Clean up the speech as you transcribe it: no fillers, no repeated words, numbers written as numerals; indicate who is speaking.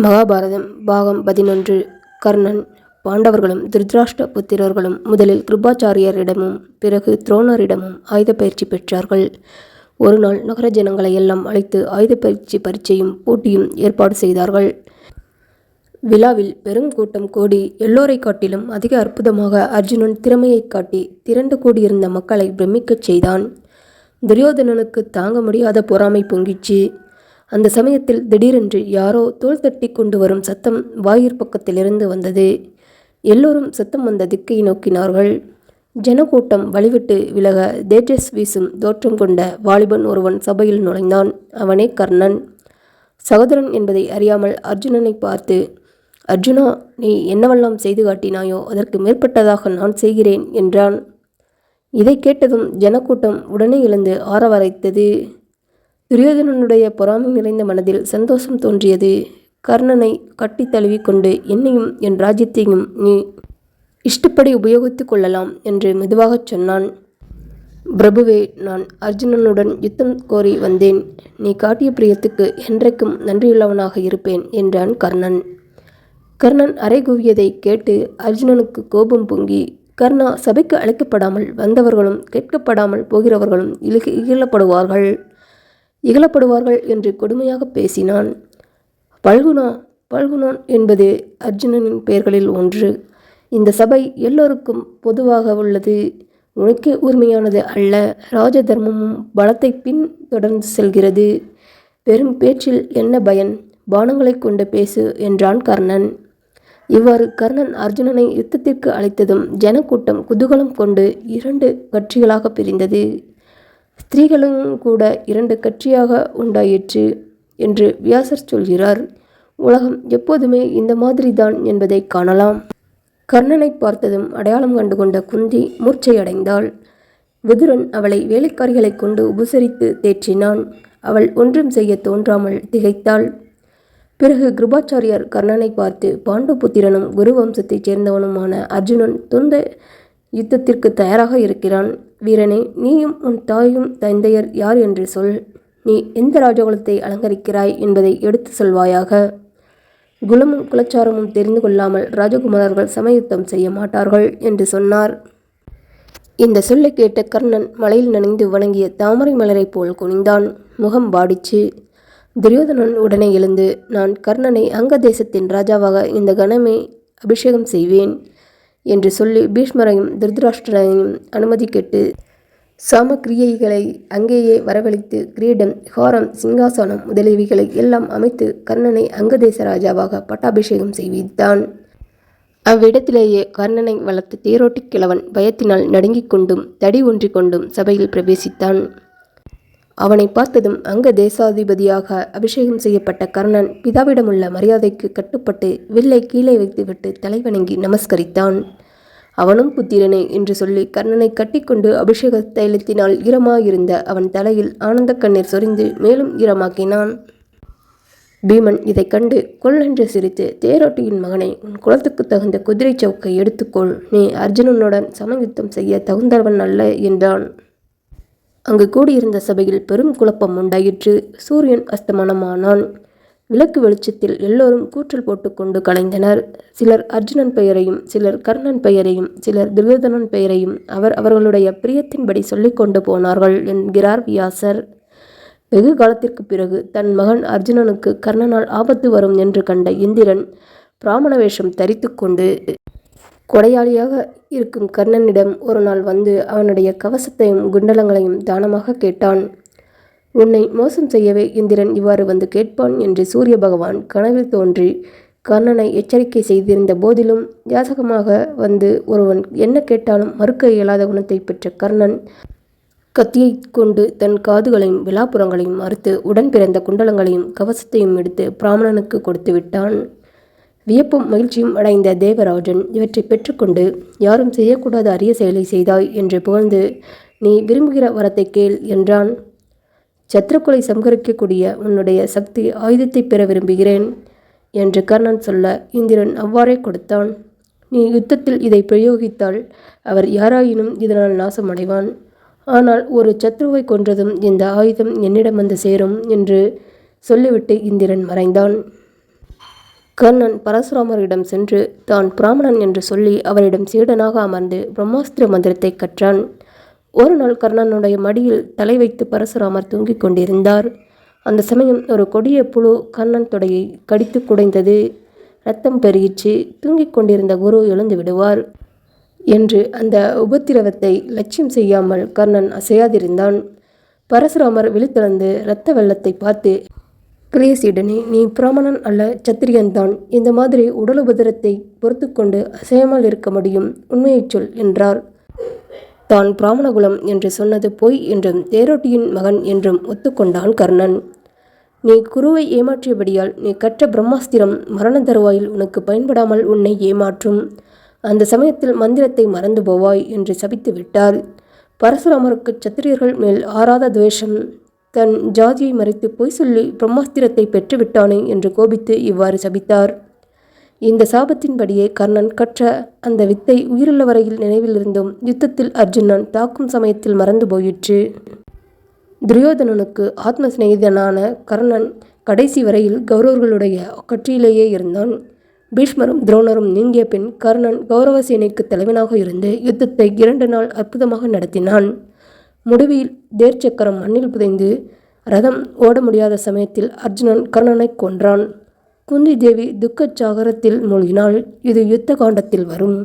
Speaker 1: மகாபாரதம் பாகம் 11. கர்ணன். பாண்டவர்களும் திருதராஷ்டிர புத்திரர்களும் முதலில் கிருபாச்சாரியரிடமும் பிறகு துரோணரிடமும் ஆயுத பயிற்சி பெற்றார்கள். ஒரு நாள் நகர ஜனங்களை எல்லாம் அழைத்து ஆயுத பயிற்சி பரீட்சையும் போட்டியும் ஏற்பாடு செய்தார்கள். விழாவில் பெரும் கூட்டம் கூடி எல்லோரை காட்டிலும் அதிக அற்புதமாக அர்ஜுனன் திறமையை காட்டி திரண்டு கூடியிருந்த மக்களை பிரமிக்கச் செய்தான். துரியோதனனுக்கு தாங்க முடியாத பொறாமை பொங்கிச்சு. அந்த சமயத்தில் திடீரென்று யாரோ தோள் தட்டி கொண்டு வரும் சத்தம் வாயிற் பக்கத்திலிருந்து வந்தது. எல்லோரும் சத்தம் வந்த திக்கை நோக்கினார்கள். ஜனக்கூட்டம் வழிவிட்டு விலக தேஜஸ் வீசும் தோற்றம் கொண்ட வாலிபன் ஒருவன் சபையில் நுழைந்தான். அவனே கர்ணன். சகோதரன் என்பதை அறியாமல் அர்ஜுனனை பார்த்து, "அர்ஜுனா, நீ என்னவெல்லாம் செய்து காட்டினாயோ அதற்கு மேற்பட்டதாக நான் செய்கிறேன்" என்றான். இதை கேட்டதும் ஜனக்கூட்டம் உடனே எழுந்து ஆரவரைத்தது. துரியோதனனுடைய பொறாமை நிறைந்த மனதில் சந்தோஷம் தோன்றியது. கர்ணனை கட்டி தழுவி கொண்டு, "என்னையும் என் ராஜ்யத்தையும் நீ இஷ்டப்படி உபயோகித்து கொள்ளலாம்" என்று மெதுவாகச் சொன்னான். "பிரபுவே, நான் அர்ஜுனனுடன் யுத்தம் கோரி வந்தேன். நீ காட்டிய பிரியத்துக்கு என்றைக்கும் நன்றியுள்ளவனாக இருப்பேன்" என்றான் கர்ணன். கர்ணன் அறை கூவியதை கேட்டு அர்ஜுனனுக்கு கோபம் பொங்கி, "கர்ணா, சபைக்கு அழைக்கப்படாமல் வந்தவர்களும் கேட்கப்படாமல் போகிறவர்களும் இகழப்படுவார்கள் என்று கொடுமையாக பேசினான். பல்குனான் என்பது அர்ஜுனனின் பெயர்களில் ஒன்று. இந்த சபை எல்லோருக்கும் பொதுவாக உள்ளது. உனக்கே உரிமையானது அல்ல. ராஜ தர்மமும் பலத்தை பின் தொடர்ந்து செல்கிறது. வெறும் பேச்சில் என்ன பயன்? பானங்களை கொண்டு பேசு" என்றான் கர்ணன். இவ்வாறு கர்ணன் அர்ஜுனனை யுத்தத்திற்கு அழைத்ததும் ஜனக்கூட்டம் குதூகலம் கொண்டு 2 கட்சிகளாக பிரிந்தது. ஸ்திரீகளும் கூட 2 கட்சியாக உண்டாயிற்று என்று வியாசர் சொல்கிறார். உலகம் எப்போதுமே இந்த மாதிரி தான் என்பதை காணலாம். கர்ணனை பார்த்ததும் அடையாளம் கண்டுகொண்ட குந்தி மூர்ச்சையடைந்தாள். விதுரன் அவளை வேலைக்காரிகளை கொண்டு உபசரித்து தேற்றினான். அவள் ஒன்றும் செய்ய தோன்றாமல் திகைத்தாள். பிறகு கிருபாச்சாரியர் கர்ணனை பார்த்து, "பாண்டு புத்திரனும் குரு வம்சத்தைச் சேர்ந்தவனுமான அர்ஜுனன் தொந்த யுத்தத்திற்கு தயாராக இருக்கிறான். வீரனே, நீயும் உன் தாயும் தந்தையர் யார் என்று சொல். நீ எந்த ராஜகுலத்தை அலங்கரிக்கிறாய் என்பதை எடுத்து சொல்வாயாக. குலமும் குலச்சாரமும் தெரிந்து கொள்ளாமல் ராஜகுமாரர்கள் சமயுத்தம் செய்ய மாட்டார்கள்" என்று சொன்னார். இந்த சொல்லை கேட்ட கர்ணன் மலையில் நனைந்து வணங்கிய தாமரை மலரை போல் குனிந்தான். முகம் வாடிச்சு. துரியோதனன் உடனே எழுந்து, "நான் கர்ணனை அங்க தேசத்தின் ராஜாவாக இந்த கணமே அபிஷேகம் செய்வேன்" என்று சொல்லி பீஷ்மரையும் திருதராஷ்டிரனையும் அனுமதி கேட்டு சாமக்கிரியைகளை அங்கேயே வரவழைத்து கிரீடம், ஹாரம், சிங்காசனம் முதலியவைகளை எல்லாம் அமைத்து கர்ணனை அங்கதேச ராஜாவாக பட்டாபிஷேகம் செய்வித்தான். அவ்விடத்திலேயே கர்ணனை வளர்த்த தேரோட்டி கிழவன் பயத்தினால் நடுங்கிக் கொண்டும் தடி ஒன்றிக் கொண்டும் சபையில் பிரவேசித்தான். அவனை பார்த்ததும் அங்க தேசாதிபதியாக அபிஷேகம் செய்யப்பட்ட கர்ணன் பிதாவிடமுள்ள மரியாதைக்கு கட்டுப்பட்டு வில்லை கீழே வைத்துவிட்டு தலைவணங்கி நமஸ்கரித்தான். அவனும் புத்திரனே என்று சொல்லி கர்ணனை கட்டிக்கொண்டு அபிஷேக தைலத்தினால் ஈரமாயிருந்த அவன் தலையில் ஆனந்த கண்ணீர் சொரிந்து மேலும் ஈரமாக்கினான். பீமன் இதை கண்டு கொல்லென்று சிரித்து, "தேரோட்டியின் மகனை, உன் குலத்துக்கு தகுந்த குதிரை சவுக்கை எடுத்துக்கொள். நீ அர்ஜுனனுடன் சமயுத்தம் செய்ய தகுந்தவன் அல்ல" என்றான். அங்கு கூடியிருந்த சபையில் பெரும் குழப்பம் உண்டாயிற்று. சூரியன் அஸ்தமனமானான். விளக்கு வெளிச்சத்தில் எல்லோரும் கூற்றல் போட்டுக்கொண்டு கலைந்தனர். சிலர் அர்ஜுனன் பெயரையும், சிலர் கர்ணன் பெயரையும், சிலர் துரியோதனன் பெயரையும் அவர்களுடைய பிரியத்தின்படி சொல்லிக் கொண்டு போனார்கள் என்கிறார் வியாசர். வெகு காலத்திற்கு பிறகு தன் மகன் அர்ஜுனனுக்கு கர்ணனால் ஆபத்து வரும் என்று கண்ட இந்திரன் பிராமண வேஷம் தரித்து கொண்டு கொடையாளியாக இருக்கும் கர்ணனிடம் ஒரு நாள் வந்து அவனுடைய கவசத்தையும் குண்டலங்களையும் தானமாக கேட்டான். "உன்னை மோசம் செய்யவே இந்திரன் இவ்வாறு வந்து கேட்பான்" என்று சூரிய பகவான் கனவில் தோன்றி கர்ணனை எச்சரிக்கை செய்திருந்த போதிலும் யாசகமாக வந்து ஒருவன் என்ன கேட்டாலும் மறுக்க இயலாத குணத்தை பெற்ற கர்ணன் கத்தியை கொண்டு தன் காதுகளையும் விலாப்புறங்களையும் அறுத்து உடன் பிறந்த குண்டலங்களையும் கவசத்தையும் எடுத்து பிராமணனுக்கு கொடுத்து விட்டான். வியப்பும் மகிழ்ச்சியும் அடைந்த தேவராஜன் இவற்றை பெற்றுக்கொண்டு, "யாரும் செய்யக்கூடாத அரிய செயலை செய்தாய்" என்று புகழ்ந்து, "நீ விரும்புகிற வரத்தை கேள்" என்றான். "சத்ருக்களை சம்ஹரிக்கக்கூடிய உன்னுடைய சக்தி ஆயுதத்தை பெற விரும்புகிறேன்" என்று கர்ணன் சொல்ல இந்திரன் அவ்வாறே கொடுத்தான். "நீ யுத்தத்தில் இதை பிரயோகித்தால் அவர் யாராயினும் இதனால் நாசமடைவான். ஆனால் ஒரு சத்ருவை கொன்றதும் இந்த ஆயுதம் என்னிடம் வந்து சேரும்" என்று சொல்லிவிட்டு இந்திரன் மறைந்தான். கர்ணன் பரசுராமரிடம் சென்று தான் பிராமணன் என்று சொல்லி அவரிடம் சீடனாக அமர்ந்து பிரம்மாஸ்திர மந்திரத்தை கற்றான். ஒரு நாள் கர்ணனுடைய மடியில் தலை வைத்து பரசுராமர் தூங்கிக் கொண்டிருந்தார். அந்த சமயம் ஒரு கொடிய புழு கர்ணன் தொடையை கடித்து குடைந்தது. இரத்தம் பெருகிச்சு. தூங்கிக் கொண்டிருந்த குரு எழுந்து விடுவார் என்று அந்த உபத்திரவத்தை லட்சியம் செய்யாமல் கர்ணன் அசையாதிருந்தான். பரசுராமர் விழித்திறந்து இரத்த வெள்ளத்தை பார்த்து, பிரிய சீடனே, நீ பிராமணன் அல்ல, சத்திரியன்தான். இந்த மாதிரி உடல் உபதிரத்தை பொறுத்து கொண்டு அசையாமல் இருக்க முடியும். உண்மையைச் சொல் என்றார். தான் பிராமணகுலம் என்று சொன்னது பொய் என்றும் தேரோட்டியின் மகன் என்றும் ஒத்துக்கொண்டான் கர்ணன். நீ குருவை ஏமாற்றியபடியால் நீ கற்ற பிரம்மாஸ்திரம் மரண தருவாயில் உனக்கு பயன்படாமல் உன்னை ஏமாற்றும். அந்த சமயத்தில் மந்திரத்தை மறந்து போவாய் என்று சபித்து விட்டார். பரசுராமருக்கு சத்திரியர்கள் மேல் ஆறாத துவேஷம். தன் ஜாதியை மறைத்து பொய் சொல்லி பிரம்மாஸ்திரத்தை பெற்றுவிட்டானே என்று கோபித்து இவ்வாறு சபித்தார். இந்த சாபத்தின்படியே கர்ணன் கற்ற அந்த வித்தை உயிருள்ள வரையில் நினைவில் இருந்தும் யுத்தத்தில் அர்ஜுனன் தாக்கும் சமயத்தில் மறந்து போயிற்று. துரியோதனனுக்கு ஆத்ம சிநேகிதனான கர்ணன் கடைசி வரையில் கௌரவர்களுடைய கட்சியிலேயே இருந்தான். பீஷ்மரும் துரோணரும் நீங்கிய பின் கர்ணன் கௌரவ சேனைக்கு தலைவனாக இருந்து யுத்தத்தை 2 நாள் அற்புதமாக நடத்தினான். முடிவில் தேர்ச்சக்கரம் மண்ணில் புதைந்து ரதம் ஓட முடியாத சமயத்தில் அர்ஜுனன் கர்ணனை கொன்றான். குந்தி தேவி துக்கச் சாகரத்தில் மூழ்கினாள். இது யுத்த காண்டத்தில் வரும்.